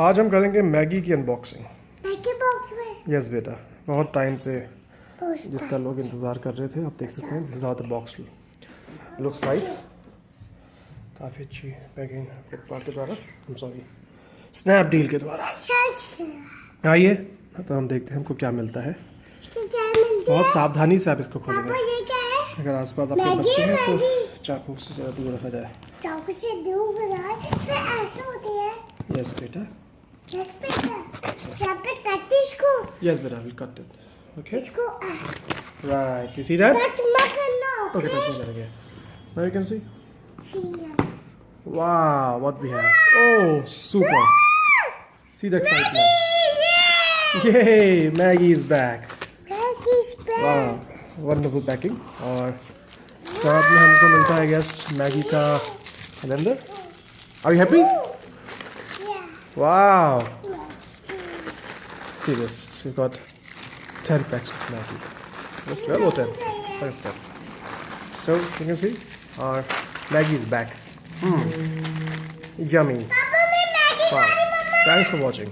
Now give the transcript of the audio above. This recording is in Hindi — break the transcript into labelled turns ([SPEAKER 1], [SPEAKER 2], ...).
[SPEAKER 1] आज हम करेंगे मैगी की अनबॉक्सिंग।
[SPEAKER 2] मैगी बॉक्स में?
[SPEAKER 1] यस बेटा, बहुत टाइम से जिसका लोग इंतज़ार कर रहे थे। आप देख सकते हैं this is how the box looks like. काफ़ी अच्छी पैकिंग फ्लिपकार्ट के द्वारा, स्नैपडील के द्वारा। आइए तो हम देखते हैं हमको क्या मिलता है। बहुत सावधानी से आप इसको खोलेंगे।
[SPEAKER 2] ये क्या है?
[SPEAKER 1] अगर आसपास आपके बच्चे हैं तो चाकू से ज़रा दूर रखा जाए।
[SPEAKER 2] चाकू से दूर रखा जाए ऐसे होती है।
[SPEAKER 1] यस बेटा,
[SPEAKER 2] यस बेटा, यहाँ पे कट इसको।
[SPEAKER 1] यस बेटा, विल कट इट। ओके
[SPEAKER 2] इसको
[SPEAKER 1] right, you see that?
[SPEAKER 2] Touch मत करना।
[SPEAKER 1] ओके, टच नहीं करेंगे। Now you can see.
[SPEAKER 2] Cheers.
[SPEAKER 1] Wow, what we have. Oh, super. See the excitement. Yay, Maggie is back.
[SPEAKER 2] Maggie's back.
[SPEAKER 1] Wow, wonderful packing. और साथ में हमको मिलता है गैस मैगी का calendar. Are you happy?
[SPEAKER 2] Yeah.
[SPEAKER 1] Wow. See this. We got 10 packs of Maggie. Yes, 12 or 10? First 10. So you can see our Maggie is back. Yummy.
[SPEAKER 2] पापा मैं मैगी
[SPEAKER 1] Wow.
[SPEAKER 2] खाई मम्मा।
[SPEAKER 1] Thanks for watching.